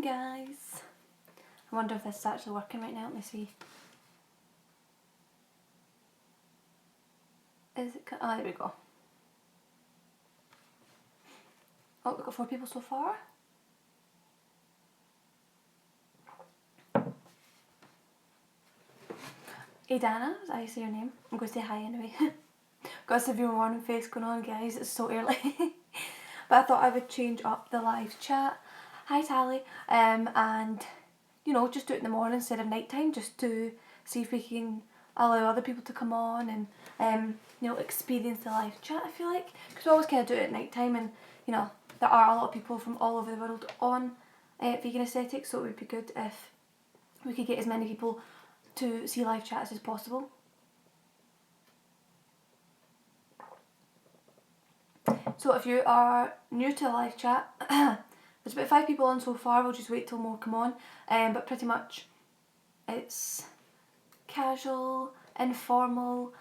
guys. I wonder if this is actually working right now. Let me see. Is it? Oh, there we go. Oh, we've got 4 people so far. Hey Dana, is that how you say your name? I'm going to say hi anyway. Got a severe morning face going on, guys. It's so early. But I thought I would change up the live chat. Hi Tally. And you know, just do it in the morning instead of night time, just to see if we can allow other people to come on and you know, experience the live chat. I feel like because we always kind of do it at night time, and you know there are a lot of people from all over the world on vegan aesthetics, so it would be good if we could get as many people to see live chats as possible. So if you are new to the live chat, there's about 5 people on so far. We'll just wait till more come on. But pretty much it's casual, informal.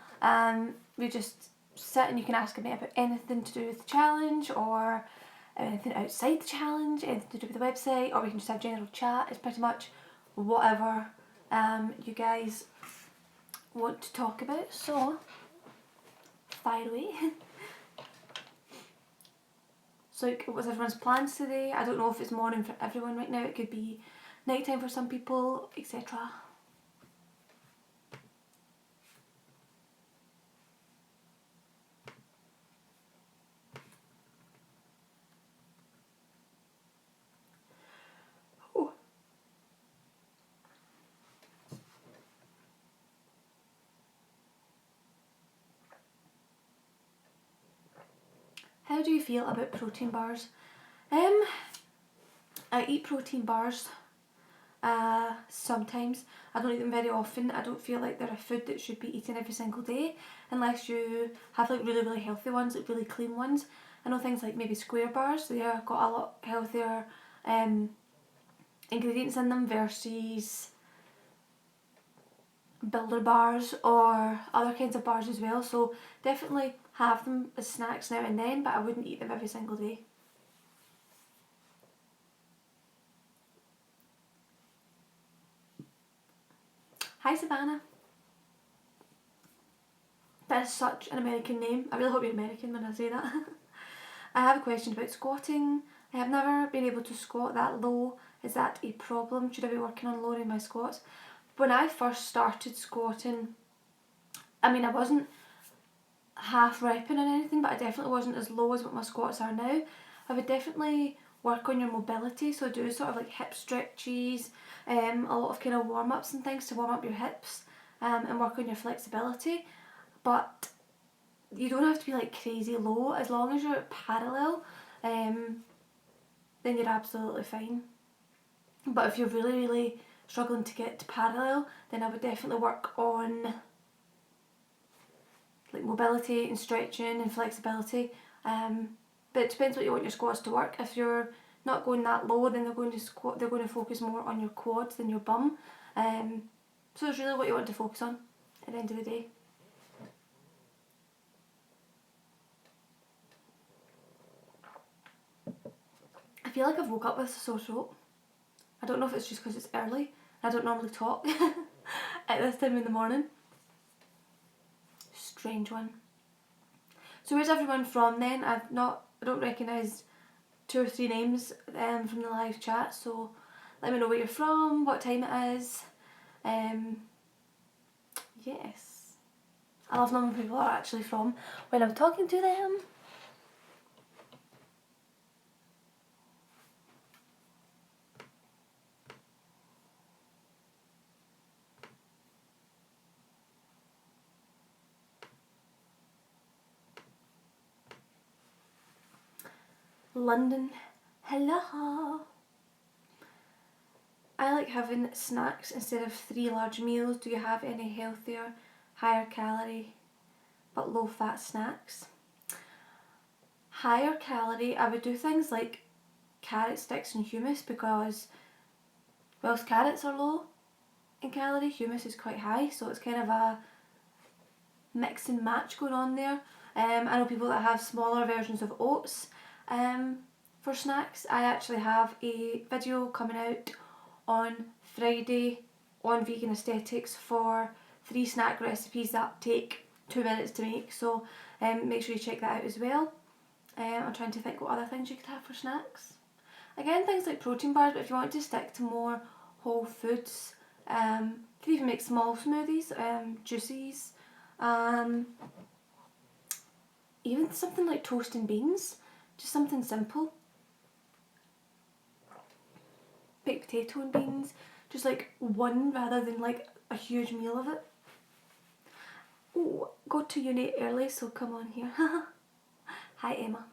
We just sit and you can ask me about anything to do with the challenge or anything outside the challenge, anything to do with the website, or we can just have general chat. It's pretty much whatever you guys want to talk about. So fire away. So like, what's everyone's plans today? I don't know if it's morning for everyone right now. It could be nighttime for some people, etc. Oh. How do you feel about protein bars? I eat protein bars sometimes. I don't eat them very often. I don't feel like they're a food that should be eaten every single day unless you have like really healthy ones, like really clean ones. I know things like maybe square bars, they've got a lot healthier ingredients in them versus builder bars or other kinds of bars as well. So definitely have them as snacks now and then, but I wouldn't eat them every single day. Hi Savannah. That is such an American name. I really hope you're American when I say that. I have a question about squatting. I have never been able to squat that low. Is that a problem? Should I be working on lowering my squats? When I first started squatting, I mean I wasn't half repping or anything, but I definitely wasn't as low as what my squats are now. I would definitely work on your mobility, so do sort of like hip stretches, a lot of kind of warm-ups and things to warm up your hips, and work on your flexibility. But you don't have to be like crazy low. As long as you're parallel, then you're absolutely fine. But if you're really struggling to get to parallel, then I would definitely work on like mobility and stretching and flexibility. But it depends what you want your squats to work. If you're not going that low, then they're going to focus more on your quads than your bum. So it's really what you want to focus on at the end of the day. I feel like I've woke up with a sore throat. I don't know if it's just because it's early. I don't normally talk at this time in the morning. Strange one. So where's everyone from then? I don't recognise 2 or 3 names from the live chat, so let me know where you're from, what time it is. Yes. I love knowing where people are actually from when I'm talking to them. London, hello. I like having snacks instead of 3 large meals. Do you have any healthier, higher calorie but low fat snacks? Higher calorie, I would do things like carrot sticks and hummus, because whilst carrots are low in calorie, hummus is quite high, so it's kind of a mix and match going on there. I know people that have smaller versions of oats, for snacks. I actually have a video coming out on Friday on vegan aesthetics for 3 snack recipes that take 2 minutes to make, so make sure you check that out as well. I'm trying to think what other things you could have for snacks. Again, things like protein bars, but if you want to stick to more whole foods, you could even make small smoothies, juices, even something like toast and beans, just something simple. Baked potato and beans, just like one rather than like a huge meal of it. Oh, got to uni early, so come on here. Hi Emma.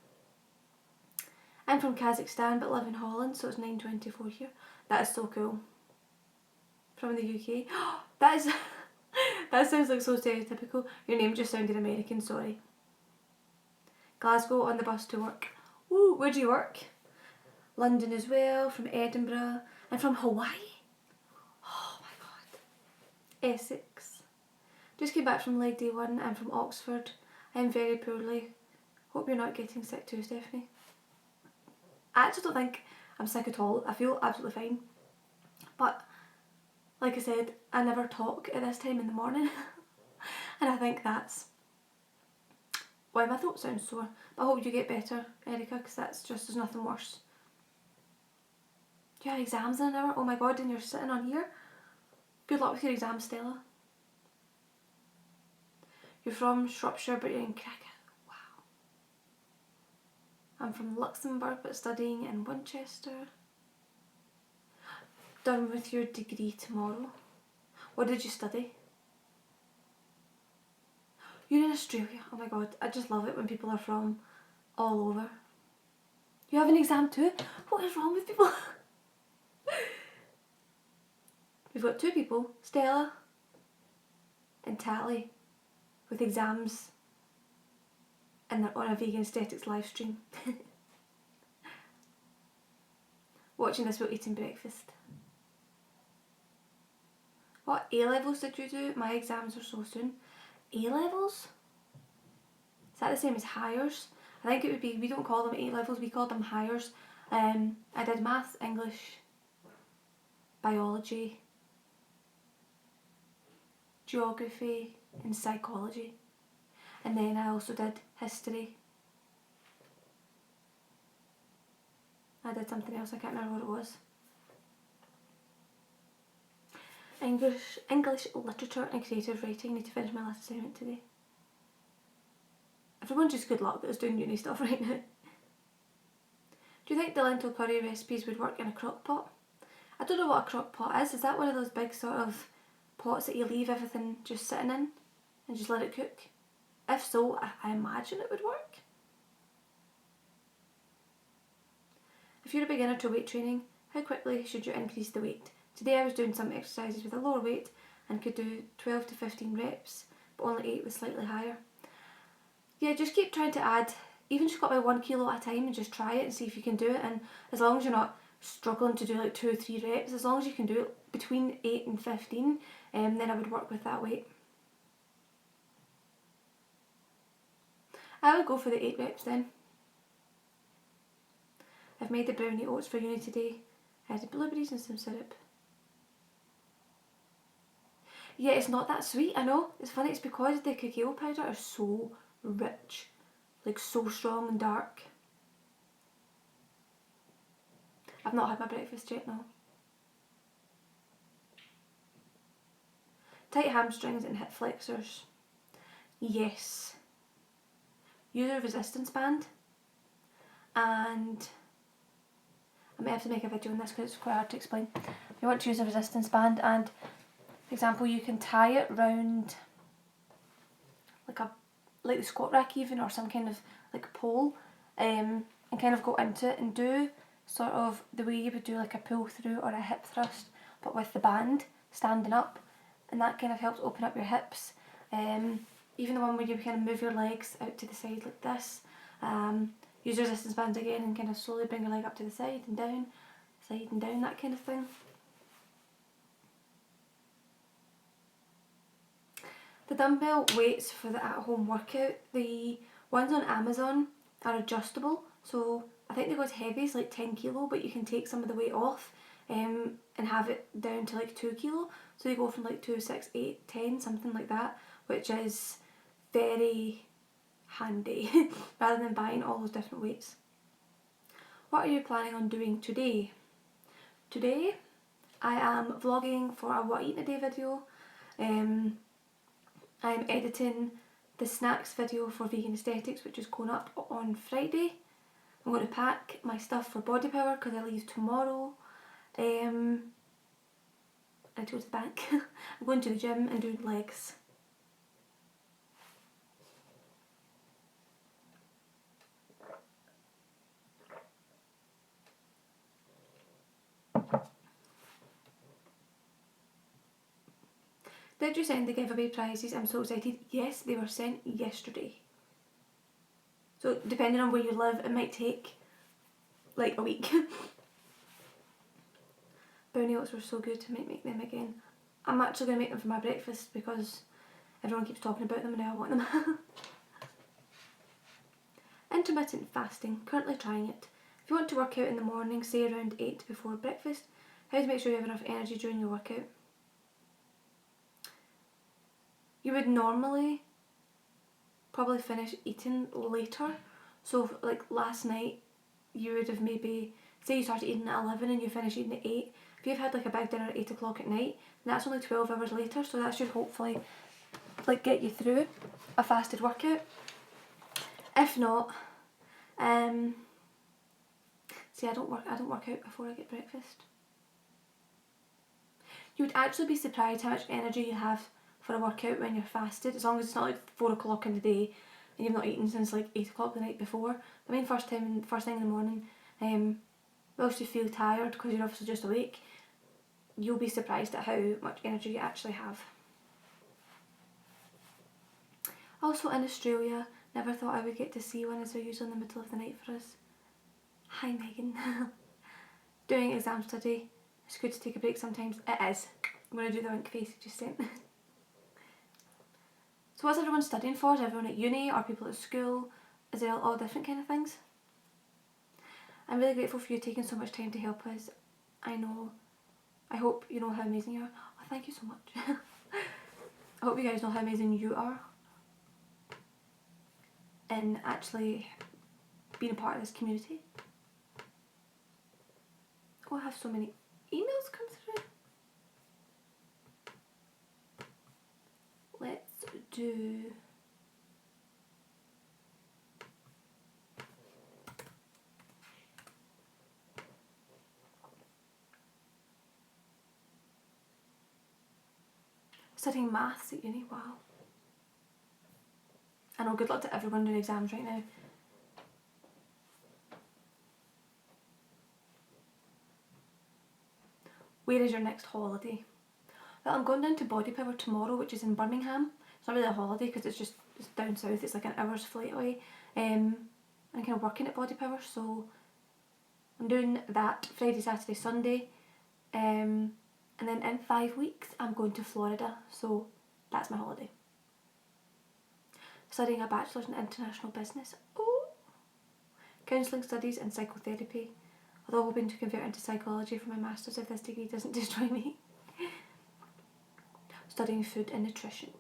I'm from Kazakhstan but live in Holland, so it's 9:24 here. That is so cool. From the UK. That is that sounds like so stereotypical. Your name just sounded American, sorry. Glasgow on the bus to work. Woo, where do you work? London as well, from Edinburgh, and from Hawaii. Oh my god. Essex. Just came back from leg day 1. I'm from Oxford. I'm very poorly. Hope you're not getting sick too, Stephanie. I actually don't think I'm sick at all. I feel absolutely fine. But, like I said, I never talk at this time in the morning. And I think that's why my throat sounds sore. But I hope you get better, Erica, because that's just, there's nothing worse. Do you have exams in an hour? Oh my god, and you're sitting on here? Good luck with your exams, Stella. You're from Shropshire, but you're in Crackit. Wow. I'm from Luxembourg, but studying in Winchester. Done with your degree tomorrow. What did you study? You're in Australia. Oh my god, I just love it when people are from all over. You have an exam too? What is wrong with people? We've got 2 people, Stella and Tally, with exams, and they're on a vegan aesthetics live stream. Watching this while eating breakfast. What A-levels did you do? My exams are so soon. A-levels? Is that the same as hires? I think it would be, we don't call them A-levels, we call them hires. I did maths, English, biology, geography and psychology. And then I also did history. I did something else, I can't remember what it was. English literature and creative writing. I need to finish my last assignment today. Everyone just good luck that is doing uni stuff right now. Do you think the lentil curry recipes would work in a crock pot? I don't know what a crock pot is. Is that one of those big sort of pots that you leave everything just sitting in and just let it cook? If so, I imagine it would work. If you're a beginner to weight training, how quickly should you increase the weight? Today I was doing some exercises with a lower weight and could do 12 to 15 reps, but only 8 with slightly higher. Yeah, just keep trying to add, even just go up by 1 kilo at a time and just try it and see if you can do it. And as long as you're not struggling to do like 2 or 3 reps, as long as you can do it between 8 and 15, then I would work with that weight. I would go for the 8 reps then. I've made the brownie oats for uni today. I had blueberries and some syrup. Yeah, it's not that sweet, I know. It's funny, it's because the cacao powder is so rich. Like so strong and dark. I've not had my breakfast yet, no. Tight hamstrings and hip flexors. Yes. Use a resistance band. And I may have to make a video on this because it's quite hard to explain. You want to use a resistance band and, for example, you can tie it round like the squat rack even, or some kind of like pole, and kind of go into it and do sort of the way you would do like a pull through or a hip thrust, but with the band standing up, and that kind of helps open up your hips. Even the one where you kind of move your legs out to the side like this. Use resistance bands again and kind of slowly bring your leg up to the side and down, that kind of thing. The dumbbell weights for the at-home workout, the ones on Amazon are adjustable. So I think they go as heavy as like 10 kilo, but you can take some of the weight off and have it down to like 2 kilo. So you go from like 2, 6, 8, 10, something like that, which is very handy rather than buying all those different weights. What are you planning on doing today? Today I am vlogging for a what I eat in a day video. I'm editing the snacks video for Vegan Aesthetics, which is going up on Friday. I'm going to pack my stuff for body power because I leave tomorrow. I need to go to the bank. I'm going to the gym and doing legs. Did you send the giveaway prizes? I'm so excited. Yes, they were sent yesterday. So depending on where you live, it might take like a week. Brownie oats were so good, I might make them again. I'm actually going to make them for my breakfast because everyone keeps talking about them and now I want them. Intermittent fasting, currently trying it. If you want to work out in the morning, say around 8 before breakfast, how to make sure you have enough energy during your workout? You would normally probably finish eating later. So like last night you would have maybe, say you started eating at 11 and you finish eating at 8. If you've had like a big dinner at 8 o'clock at night, then that's only 12 hours later, so that should hopefully like get you through a fasted workout. If not, see I don't work out before I get breakfast. You would actually be surprised how much energy you have for a workout when you're fasted, as long as it's not like 4 o'clock in the day and you've not eaten since like 8 o'clock the night before. I mean first thing in the morning, whilst you feel tired because you're obviously just awake, you'll be surprised at how much energy you actually have. Also in Australia, never thought I would get to see one as they're usually in the middle of the night for us. Hi Megan. Doing exam study. It's good to take a break sometimes. It is. I'm going to do the wink face you just sent. So what's everyone studying for? Is everyone at uni or people at school? Is it all different kind of things? I'm really grateful for you taking so much time to help us. I hope you know how amazing you are. Oh, thank you so much. I hope you guys know how amazing you are in actually being a part of this community. Oh, I have so many emails come through. Let's do... Studying maths at uni, wow. I know, good luck to everyone doing exams right now. Where is your next holiday? Well, I'm going down to Body Power tomorrow, which is in Birmingham. It's not really a holiday because it's down south, it's like an hour's flight away. I'm kind of working at Body Power, so I'm doing that Friday, Saturday, Sunday. And then in 5 weeks I'm going to Florida, so that's my holiday. Studying a bachelor's in international business. Oh! Counselling studies and psychotherapy, although hoping to convert into psychology for my master's if this degree doesn't destroy me. Studying food and nutrition.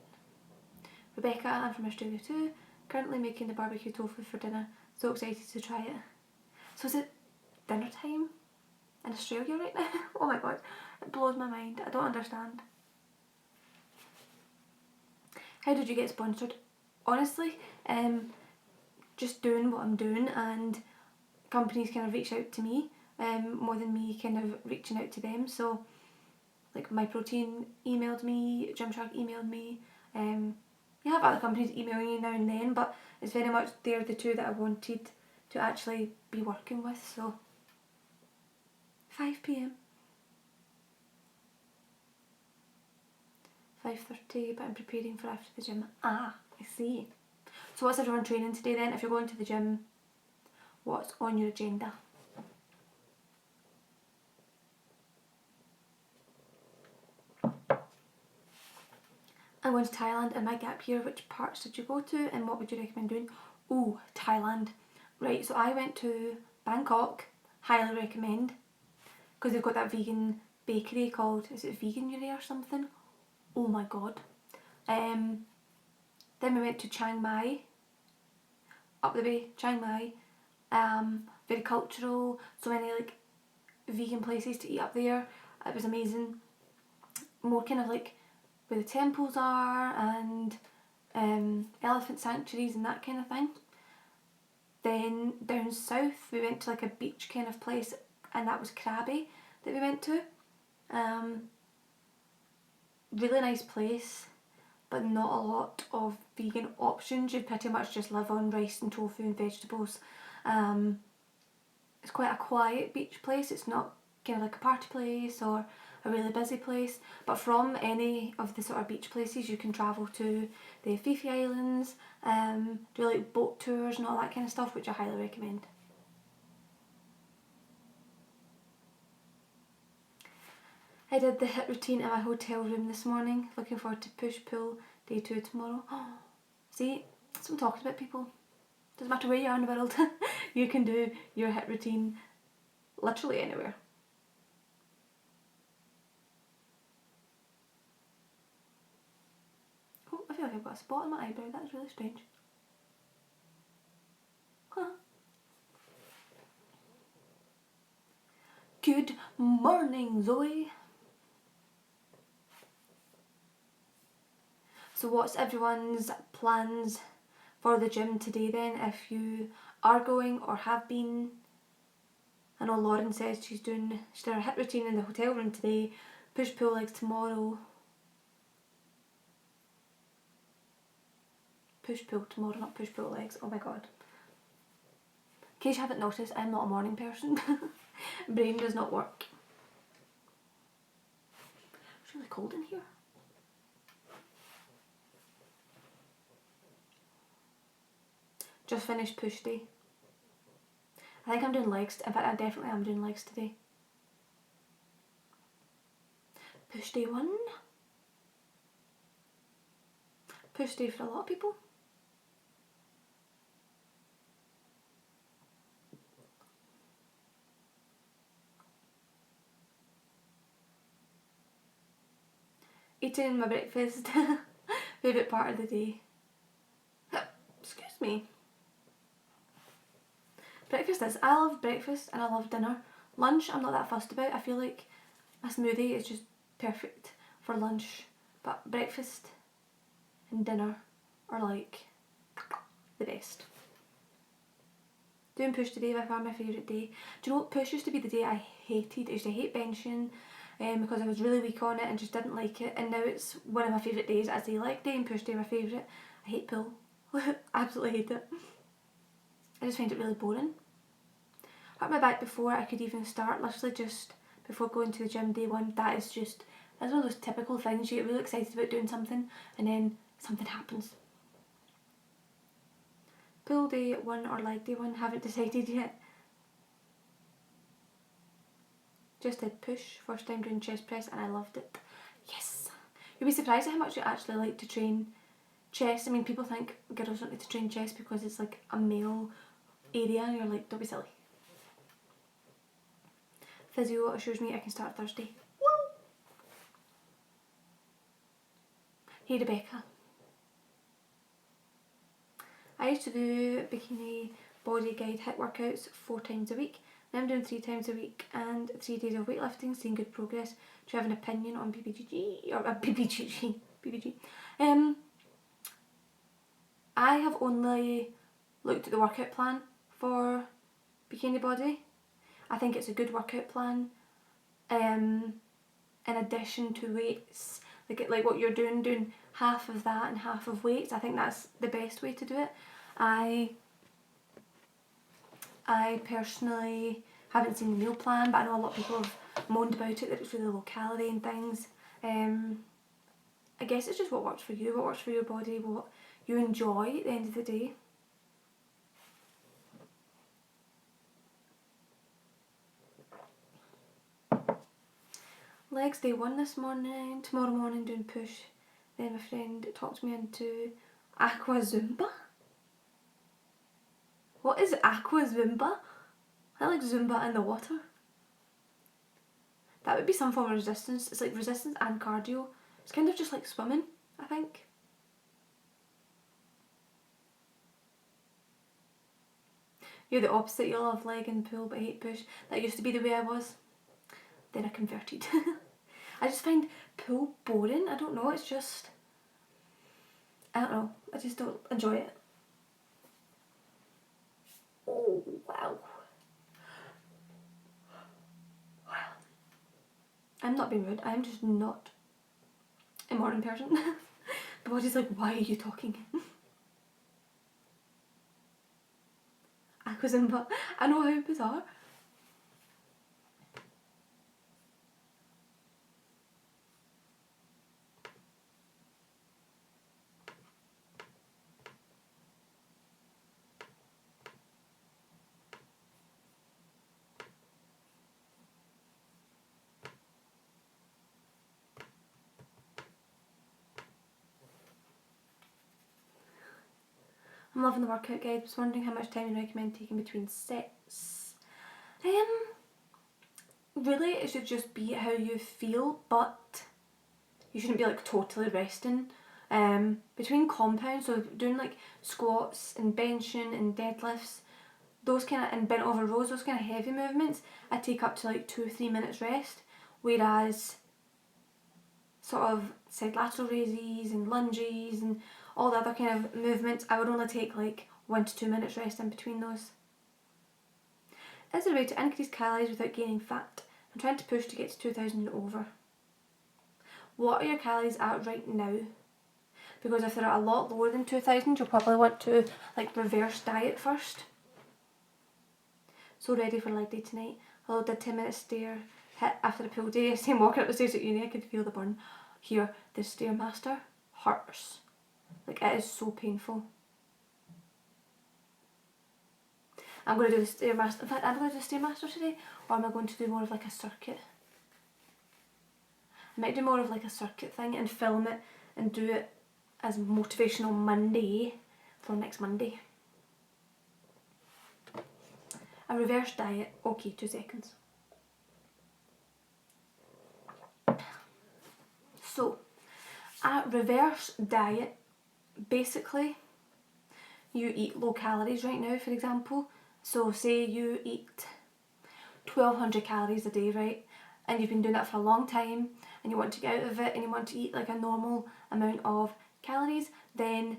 Rebecca, I'm from Australia too. Currently making the barbecue tofu for dinner. So excited to try it. So is it dinner time in Australia right now? Oh my god, it blows my mind. I don't understand. How did you get sponsored? Honestly, just doing what I'm doing, and companies kind of reach out to me more than me kind of reaching out to them. So like My Protein emailed me, Gymshark emailed me. You have other companies emailing you now and then, but it's very much they're the two that I wanted to actually be working with. So 5 p.m. 5:30, but I'm preparing for after the gym. Ah, I see. So what's everyone training today then? If you're going to the gym, what's on your agenda? I'm going to Thailand in my gap year. Which parts did you go to and what would you recommend doing? Oh, Thailand. Right, so I went to Bangkok, highly recommend, because they've got that vegan bakery called, is it Veganuary or something? Oh my god. Then we went to Chiang Mai, up the way, Chiang Mai. Very cultural, so many like vegan places to eat up there. It was amazing. More kind of like where the temples are and elephant sanctuaries and that kind of thing. Then down south we went to like a beach kind of place, and that was Krabi that we went to. Really nice place, but not a lot of vegan options. You pretty much just live on rice and tofu and vegetables. It's quite a quiet beach place. It's not kind of like a party place or a really busy place, but from any of the sort of beach places you can travel to the Fifi Islands, do like boat tours and all that kind of stuff, which I highly recommend. I did the HIIT routine in my hotel room this morning. Looking forward to push-pull day 2 tomorrow. See, that's what I'm talking about, people. Doesn't matter where you are in the world, you can do your HIIT routine literally anywhere. Oh, I feel like I've got a spot on my eyebrow. That's really strange. Huh. Good morning, Zoe. So what's everyone's plans for the gym today then, if you are going or have been? I know Lauren says she's doing her HIIT routine in the hotel room today, push-pull legs tomorrow. Push-pull tomorrow, not push-pull legs. Oh my god. In case you haven't noticed, I'm not a morning person. Brain does not work. It's really cold in here. Just finished push day. I think I'm doing legs. In fact, I definitely am doing legs today. Push day 1. Push day for a lot of people. Eating my breakfast. Favourite part of the day. Excuse me. Breakfast is. I love breakfast and I love dinner. Lunch I'm not that fussed about. I feel like a smoothie is just perfect for lunch. But breakfast and dinner are like the best. Doing push today by far my favourite day. Do you know what, push used to be the day I hated. I used to hate benching because I was really weak on it and just didn't like it, and now it's one of my favourite days. I say leg day and push day my favourite. I hate pull. Absolutely hate it. I just find it really boring. Hurt my back before I could even start, literally just before going to the gym day 1. That's one of those typical things. You get really excited about doing something and then something happens. Pull day 1 or leg day 1, haven't decided yet. Just did push, first time doing chest press, and I loved it. Yes! You'll be surprised at how much you actually like to train chest. I mean, people think girls don't need to train chest because it's like a male area, and you're like, don't be silly. Physio assures me I can start Thursday. Woo! Hey Rebecca. I used to do bikini body guide HIIT workouts 4 times a week. Now I'm doing 3 times a week and 3 days of weightlifting, seeing good progress. Do you have an opinion on PBGG? Or PBGG? PBG. I have only looked at the workout plan for bikini body. I think it's a good workout plan. In addition to weights, like what you're doing half of that and half of weights. I think that's the best way to do it. I personally haven't seen the meal plan, but I know a lot of people have moaned about it, that it's really low calorie and things. I guess it's just what works for you, what works for your body, what you enjoy at the end of the day. Legs day 1 this morning, tomorrow morning doing push. Then my friend talked me into Aqua Zumba. What is aqua Zumba? I like Zumba in the water. That would be some form of resistance. It's like resistance and cardio. It's kind of just like swimming, I think. You're the opposite. You love leg and pull but hate push. That used to be the way I was. Then I converted. I just find pull boring. I don't know. It's just... I don't know. I just don't enjoy it. Oh, wow. I'm not being rude. I'm just not a morning person. The body's like, why are you talking? Aquazumba. I know, how bizarre. I'm loving the workout guide. Was wondering how much time you recommend taking between sets. Really, it should just be how you feel, but you shouldn't be like totally resting. Between compounds, so doing like squats and benching and deadlifts, those kind of, and bent over rows, those kind of heavy movements, I take up to like 2-3 minutes rest. Whereas sort of side lateral raises and lunges and all the other kind of movements, I would only take like 1 to 2 minutes rest in between those. Is there a way to increase calories without gaining fat? I'm trying to push to get to 2000 and over. What are your calories at right now? Because if they're at a lot lower than 2000, you'll probably want to like reverse diet first. So ready for leg day tonight. Although I did 10-minute stair hit after a pull day. Same walking up the stairs at uni, I could feel the burn. Here, the Stairmaster hurts. Like, it is so painful. I'm going to do the Stairmaster. In fact, I'm going to do the Stairmaster today, or am I going to do more of like a circuit? I might do more of like a circuit thing and film it and do it as Motivational Monday for next Monday. A reverse diet. Okay, 2 seconds. So, a reverse diet, basically, you eat low calories right now, for example. So say you eat 1200 calories a day, right? And you've been doing that for a long time and you want to get out of it and you want to eat like a normal amount of calories, then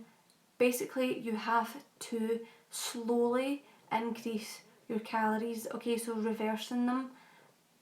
basically you have to slowly increase your calories. Okay, so reversing them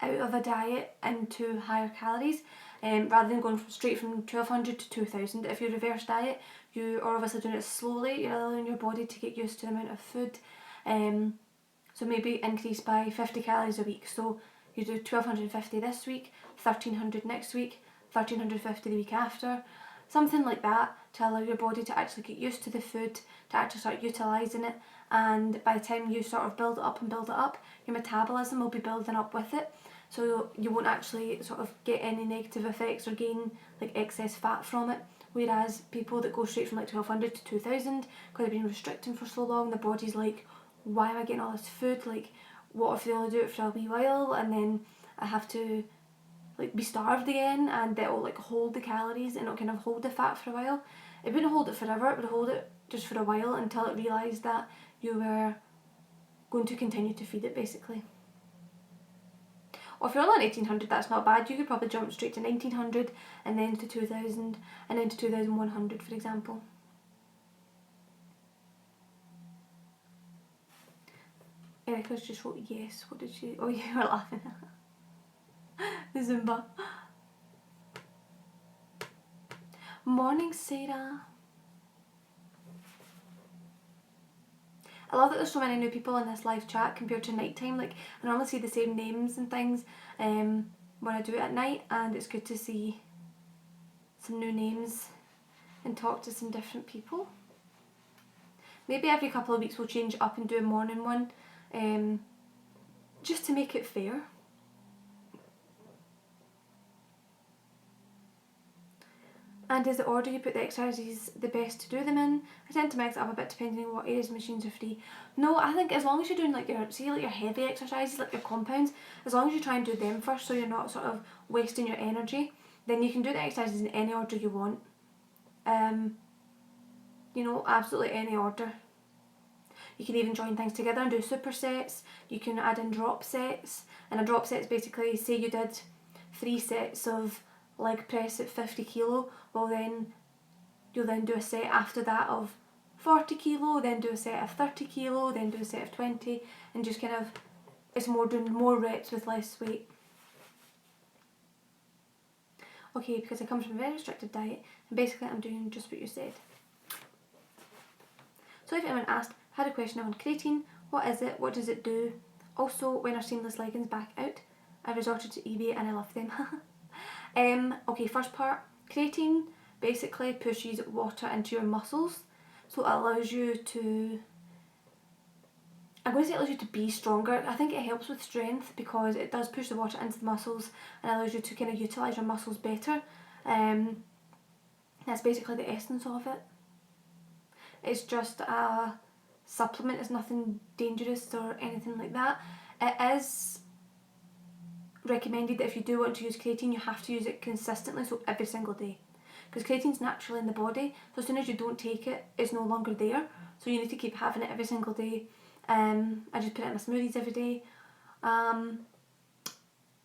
out of a diet into higher calories, rather than going straight from 1200 to 2000. If you reverse diet, you are obviously doing it slowly. You're allowing your body to get used to the amount of food. So maybe increase by 50 calories a week. So you do 1250 this week, 1300 next week, 1350 the week after. Something like that, to allow your body to actually get used to the food, to actually start utilising it. And by the time you sort of build it up and build it up, your metabolism will be building up with it. So you won't actually sort of get any negative effects or gain like excess fat from it. Whereas people that go straight from like 1200 to 2000, because they've been restricting for so long, the body's like, why am I getting all this food? Like, what if they only do it for a wee while and then I have to like be starved again, and that will like hold the calories and it'll kind of hold the fat for a while. It wouldn't hold it forever, it would hold it just for a while until it realised that you were going to continue to feed it, basically. Or if you're only at 1800, that's not bad. You could probably jump straight to 1900 and then to 2000 and then to 2100, for example. Erica's just wrote yes. What did she... Oh, you were laughing. The Zumba. Morning, Sarah. I love that there's so many new people in this live chat compared to night time. Like, I normally see the same names and things when I do it at night, and it's good to see some new names and talk to some different people. Maybe every couple of weeks we'll change it up and do a morning one, just to make it fair. And is the order you put the exercises the best to do them in? I tend to mix it up a bit depending on what areas the machines are free. No, I think as long as you're doing like your heavy exercises, like your compounds, as long as you try and do them first so you're not sort of wasting your energy, then you can do the exercises in any order you want. You know, absolutely any order. You can even join things together and do supersets. You can add in drop sets. And a drop set is basically, say you did 3 sets of leg press at 50 kilo, well then you'll then do a set after that of 40 kilo, then do a set of 30 kilo, then do a set of 20, and just kind of, it's more doing more reps with less weight. Okay, because I come from a very restricted diet, and basically I'm doing just what you said. So if anyone asked, had a question on creatine, what is it, what does it do? Also, when are seamless leggings back out? I resorted to eBay and I love them. Okay, first part, creatine basically pushes water into your muscles, so it allows you to, I'm going to say it allows you to be stronger. I think it helps with strength because it does push the water into the muscles and allows you to kind of utilise your muscles better. That's basically the essence of it. It's just a supplement, it's nothing dangerous or anything like that. It is recommended that if you do want to use creatine, you have to use it consistently, so every single day, because creatine's naturally in the body, so as soon as you don't take it, it's no longer there, so you need to keep having it every single day. I just put it in my smoothies every day.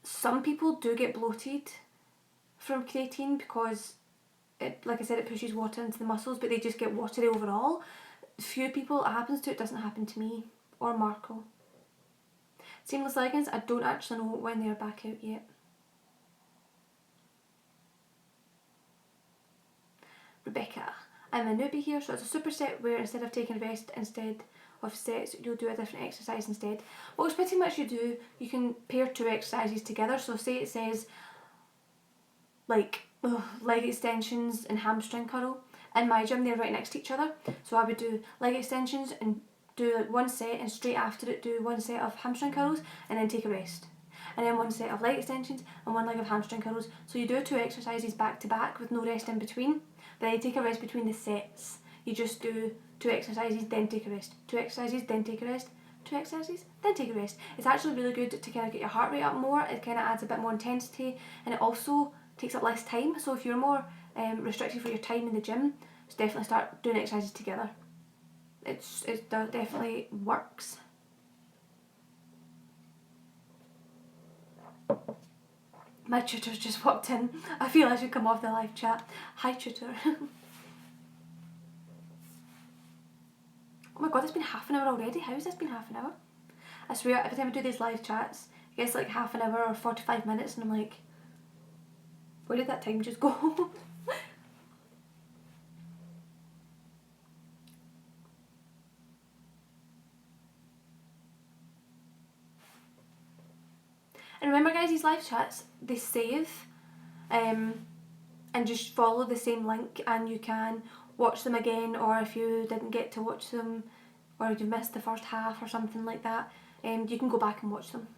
Some people do get bloated from creatine because it, like I said, it pushes water into the muscles, but they just get watery overall. Few people it happens to, it doesn't happen to me or Marco. Seamless leggings, I don't actually know when they're back out yet. Rebecca, I'm a newbie here, so it's a superset where instead of taking rest instead of sets, you'll do a different exercise instead. Well, it's pretty much you can pair 2 exercises together, so say it says like leg extensions and hamstring curl. In my gym they're right next to each other, so I would do leg extensions and do like 1 set, and straight after it do 1 set of hamstring curls and then take a rest, and then 1 set of leg extensions and 1 leg of hamstring curls. So you do 2 exercises back to back with no rest in between, but then you take a rest between the sets. You just do 2 exercises then take a rest, 2 exercises then take a rest, 2 exercises then take a rest. It's actually really good to kind of get your heart rate up more. It kind of adds a bit more intensity, and it also takes up less time, so if you're more restricted for your time in the gym, just definitely start doing exercises together. It definitely works. My tutor's just walked in. I feel I should come off the live chat. Hi tutor. Oh my god, it's been half an hour already. How has this been half an hour? I swear, every time I do these live chats, it gets like half an hour or 45 minutes and I'm like, where did that time just go? And remember guys, these live chats, they save, and just follow the same link and you can watch them again, or if you didn't get to watch them or you missed the first half or something like that, you can go back and watch them.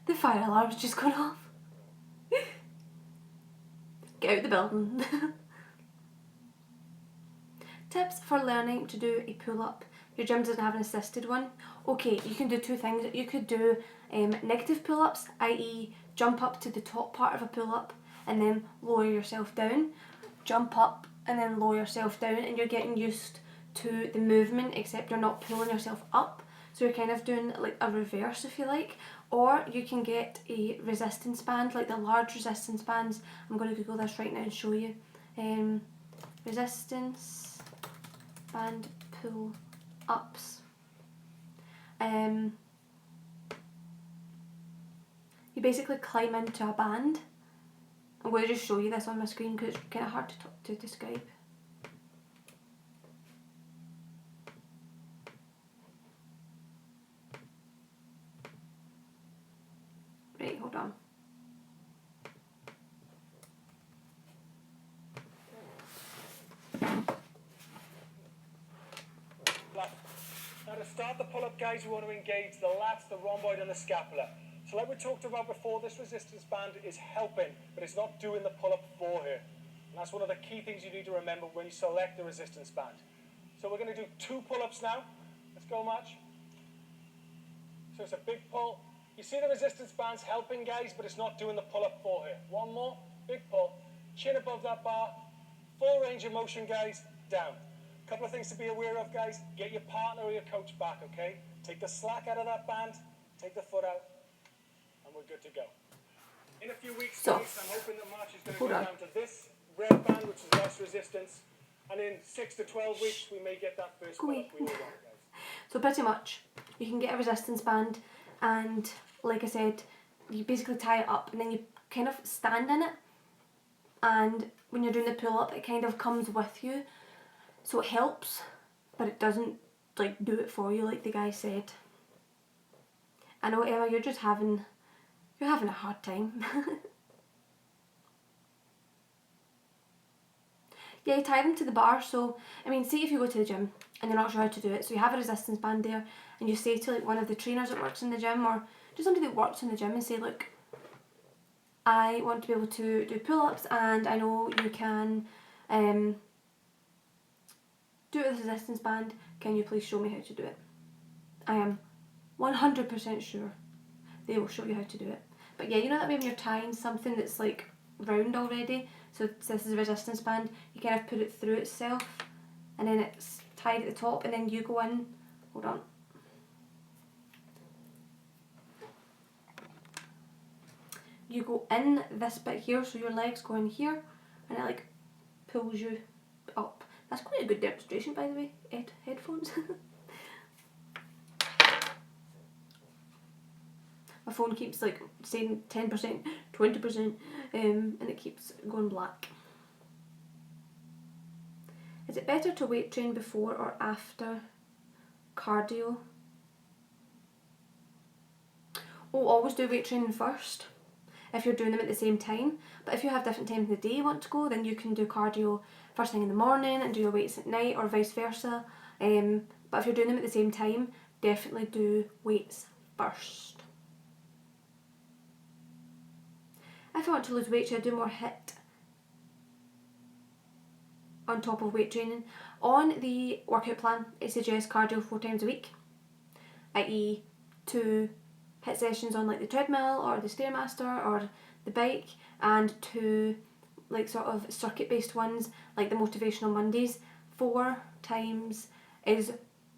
The fire alarm's just gone off. Get out of the building. Tips for learning to do a pull-up. Your gym doesn't have an assisted one. Okay, you can do 2 things. You could do negative pull-ups, i.e. jump up to the top part of a pull-up and then lower yourself down. Jump up and then lower yourself down, and you're getting used to the movement, except you're not pulling yourself up. So you're kind of doing like a reverse, if you like. Or you can get a resistance band, like the large resistance bands. I'm going to Google this right now and show you. Resistance band pull ups. You basically climb into a band. I'm going to just show you this on my screen because it's kind of hard to describe. Right, hold on. Now to start the pull-up, guys, we want to engage the lats, the rhomboid and the scapula. So like we talked about before, this resistance band is helping, but it's not doing the pull-up for her. And that's one of the key things you need to remember when you select the resistance band. So we're going to do 2 pull-ups now. Let's go, March. So it's a big pull. You see the resistance band's helping, guys, but it's not doing the pull-up for her. 1 more, big pull. Chin above that bar. Full range of motion, guys, down. Couple of things to be aware of, guys. Get your partner or your coach back, okay? Take the slack out of that band, take the foot out, and we're good to go. In a few weeks, guys, I'm hoping that March is going to go down to this red band, which is less resistance, and in 6 to 12 weeks, we may get that first pull-up we all want, guys. So pretty much, you can get a resistance band, and like I said, you basically tie it up, and then you kind of stand in it, and when you're doing the pull-up, it kind of comes with you. So it helps, but it doesn't like do it for you like the guy said. I know, Emma, you're having a hard time. Yeah, you tie them to the bar. So I mean, say if you go to the gym and you're not sure how to do it, so you have a resistance band there, and you say to like one of the trainers that works in the gym, or just somebody that works in the gym, and say, look, I want to be able to do pull-ups, and I know you can do it with a resistance band, can you please show me how to do it? I am 100% sure they will show you how to do it. But yeah, you know that way when you're tying something that's like round already, so this is a resistance band, you kind of put it through itself, and then it's tied at the top, and then you go in, hold on. You go in this bit here, so your legs go in here, and it like pulls you up. That's quite a good demonstration, by the way. Headphones. My phone keeps like saying 10%, 20%, and it keeps going black. Is it better to weight train before or after cardio? Oh, always do weight training first if you're doing them at the same time. But if you have different times in the day you want to go, then you can do cardio first thing in the morning and do your weights at night, or vice versa. But if you're doing them at the same time, definitely do weights first. If I want to lose weight, should I do more HIIT on top of weight training? On the workout plan, it suggests cardio 4 times a week, i.e. 2 HIIT sessions on like the treadmill or the Stairmaster or the bike, and 2 like sort of circuit based ones like the motivational Mondays. 4 times is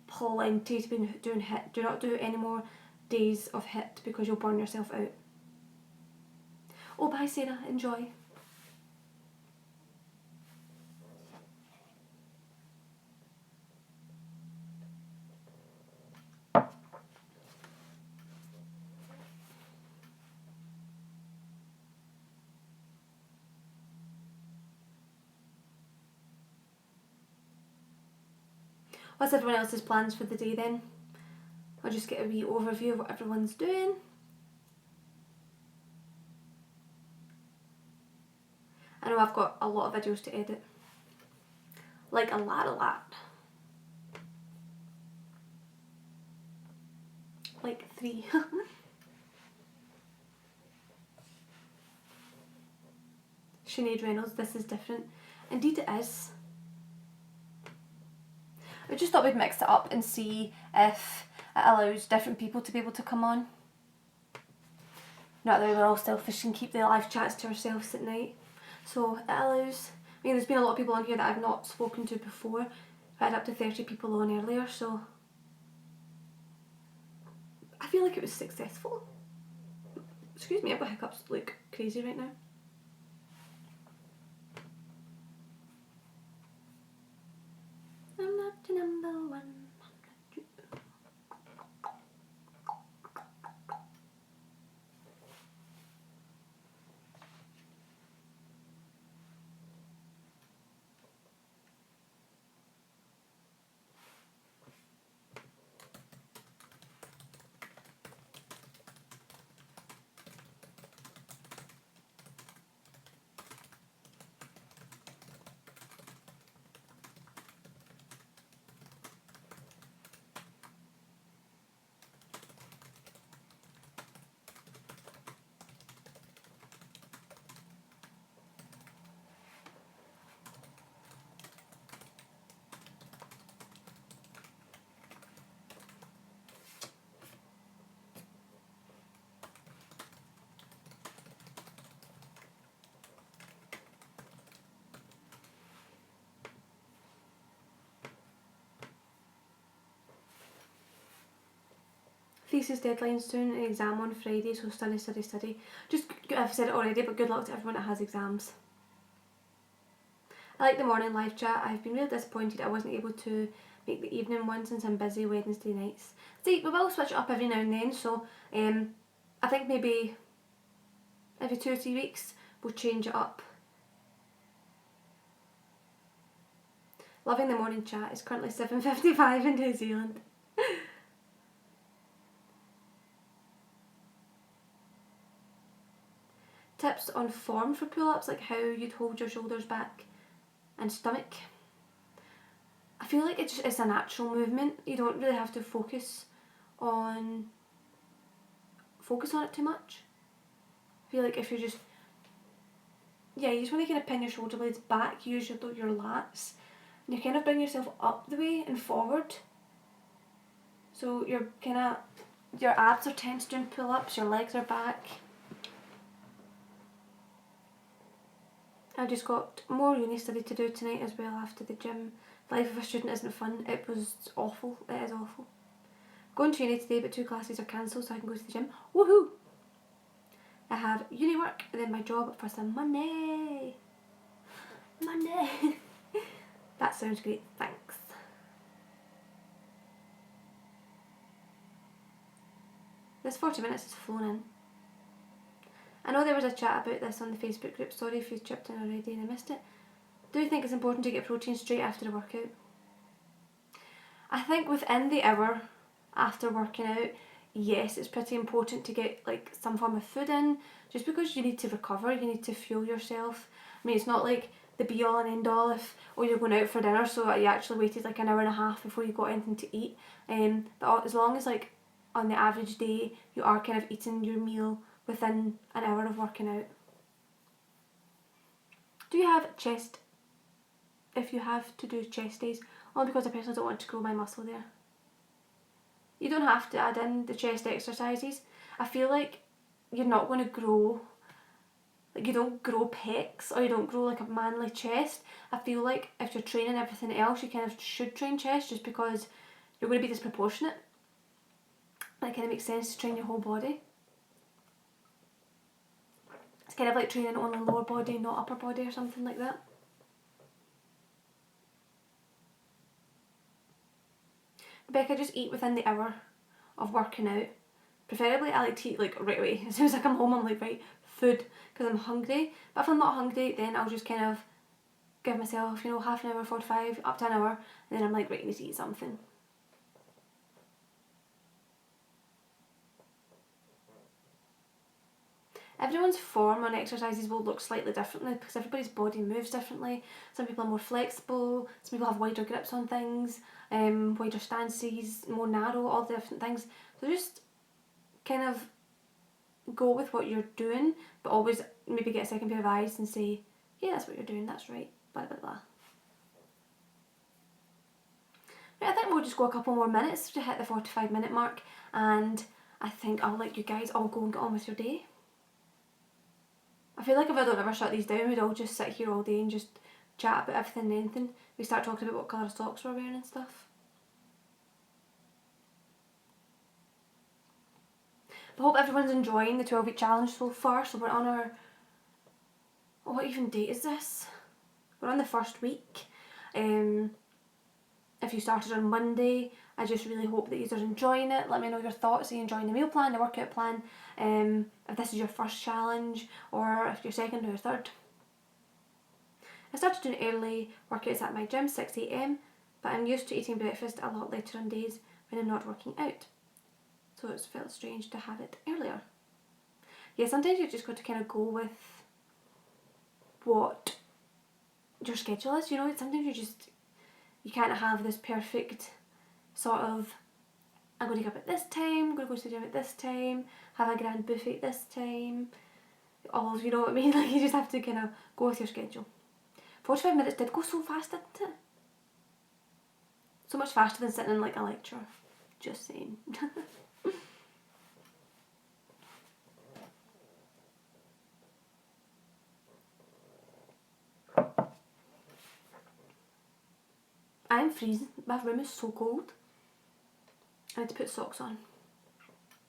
plenty to be doing HIIT. Do not do any more days of HIIT because you'll burn yourself out. Oh, bye Sarah, enjoy. What's everyone else's plans for the day then? I'll just get a wee overview of what everyone's doing. I know I've got a lot of videos to edit. Like a lot. Like 3. Sinead Reynolds, this is different. Indeed it is. I just thought we'd mix it up and see if it allows different people to be able to come on. Not that we're all selfish and keep the live chats to ourselves at night. So it allows, I mean, there's been a lot of people on here that I've not spoken to before, but I had up to 30 people on earlier, so I feel like it was successful. Excuse me, I've got hiccups like crazy right now. I'm not the number one. Thesis deadline soon, an exam on Friday, so study, study, study. Just, I've said it already, but good luck to everyone that has exams. I like the morning live chat. I've been really disappointed I wasn't able to make the evening one since I'm busy Wednesday nights. See, we will switch it up every now and then, so I think maybe every 2 or 3 weeks we'll change it up. Loving the morning chat. It's currently 7:55 in New Zealand. Tips on form for pull-ups, like how you'd hold your shoulders back and stomach. I feel like it's a natural movement. You don't really have to focus on it too much. I feel like if you're just, yeah, you just want to kind of pin your shoulder blades back, use your lats, and you kind of bring yourself up the way and forward. So your abs are tense doing pull-ups, your legs are back. I've just got more uni study to do tonight as well after the gym. Life of a student isn't fun. It was awful. It is awful. Going to uni today, but 2 classes are cancelled, so I can go to the gym. Woohoo! I have uni work and then my job for some money. Money! That sounds great. Thanks. This 40 minutes has flown in. I know there was a chat about this on the Facebook group. Sorry if you chipped in already and I missed it. Do you think it's important to get protein straight after a workout? I think within the hour after working out, yes, it's pretty important to get like some form of food in, just because you need to recover, you need to fuel yourself. I mean, it's not like the be all and end all if, oh, you're going out for dinner, so you actually waited like an hour and a half before you got anything to eat. But as long as like on the average day you are kind of eating your meal within an hour of working out. Do you have chest, if you have to do chest days? Only because I personally don't want to grow my muscle there. You don't have to add in the chest exercises. I feel like you're not going to grow, like you don't grow pecs or you don't grow like a manly chest. I feel like if you're training everything else, you kind of should train chest just because you're going to be disproportionate. And it kind of makes sense to train your whole body. It's kind of like training only lower body, not upper body or something like that. Rebecca, just eat within the hour of working out. Preferably I like to eat like right away. As soon as I come home I'm like, right, food, because I'm hungry. But if I'm not hungry, then I'll just kind of give myself, half an hour, 45, up to an hour, and then I'm like, right, I need to eat something. Everyone's form on exercises will look slightly differently because everybody's body moves differently. Some people are more flexible, some people have wider grips on things, wider stances, more narrow, all the different things. So just kind of go with what you're doing, but always maybe get a second pair of eyes and say, yeah, that's what you're doing, that's right, blah blah blah. Right, I think we'll just go a couple more minutes to hit the 45-minute mark, and I think I'll let you guys all go and get on with your day. I feel like if I don't ever shut these down, we'd all just sit here all day and just chat about everything and anything. We start talking about what colour socks we're wearing and stuff. I hope everyone's enjoying the 12-week challenge so far. So we're on our... Oh, what even date is this? We're on the first week. If you started on Monday, I just really hope that you're enjoying it. Let me know your thoughts. Are you enjoying the meal plan, the workout plan? If this is your first challenge, or if you're second or third. I started doing early workouts at my gym, 6 AM, but I'm used to eating breakfast a lot later on days when I'm not working out. So it's felt strange to have it earlier. Yeah, sometimes you just got to kind of go with what your schedule is, you know. Sometimes you can't have this perfect sort of, I'm going to get up at this time, I'm going to go to the gym at this time, have a grand buffet at this time, all, you know what I mean? Like, you just have to kind of go with your schedule. 45 minutes did go so fast, didn't it? So much faster than sitting in like a lecture. Just saying. I'm freezing. My room is so cold. I need to put socks on.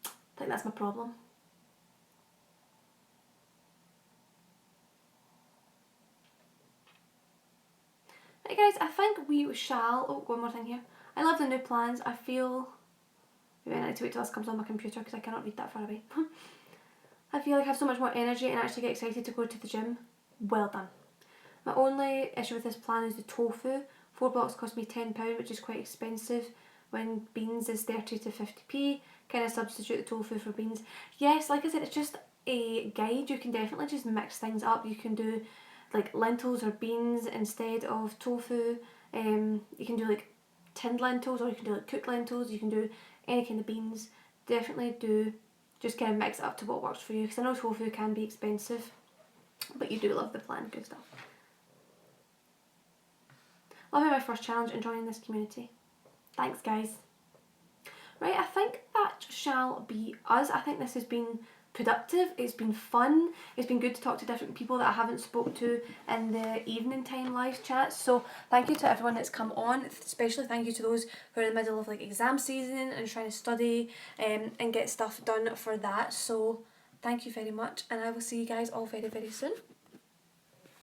I think that's my problem. Right guys, I think we shall... Oh, one more thing here. I love the new plans. I feel... Maybe I need to wait till this comes on my computer because I cannot read that far away. I feel like I have so much more energy and actually get excited to go to the gym. Well done. My only issue with this plan is the tofu. 4 blocks cost me £10, which is quite expensive when beans is 30 to 50p. Can I substitute the tofu for beans? Yes, like I said, it's just a guide. You can definitely just mix things up. You can do like lentils or beans instead of tofu. You can do like tinned lentils, or you can do like cooked lentils. You can do any kind of beans. Definitely do just kind of mix it up to what works for you, because I know tofu can be expensive, but you do love the plan. Good stuff. Loving my first challenge and joining this community. Thanks guys. Right, I think that shall be us. I think this has been productive, it's been fun, it's been good to talk to different people that I haven't spoke to in the evening time live chats. So thank you to everyone that's come on, especially thank you to those who are in the middle of like exam season and trying to study and get stuff done for that. So thank you very much, and I will see you guys all very, very soon.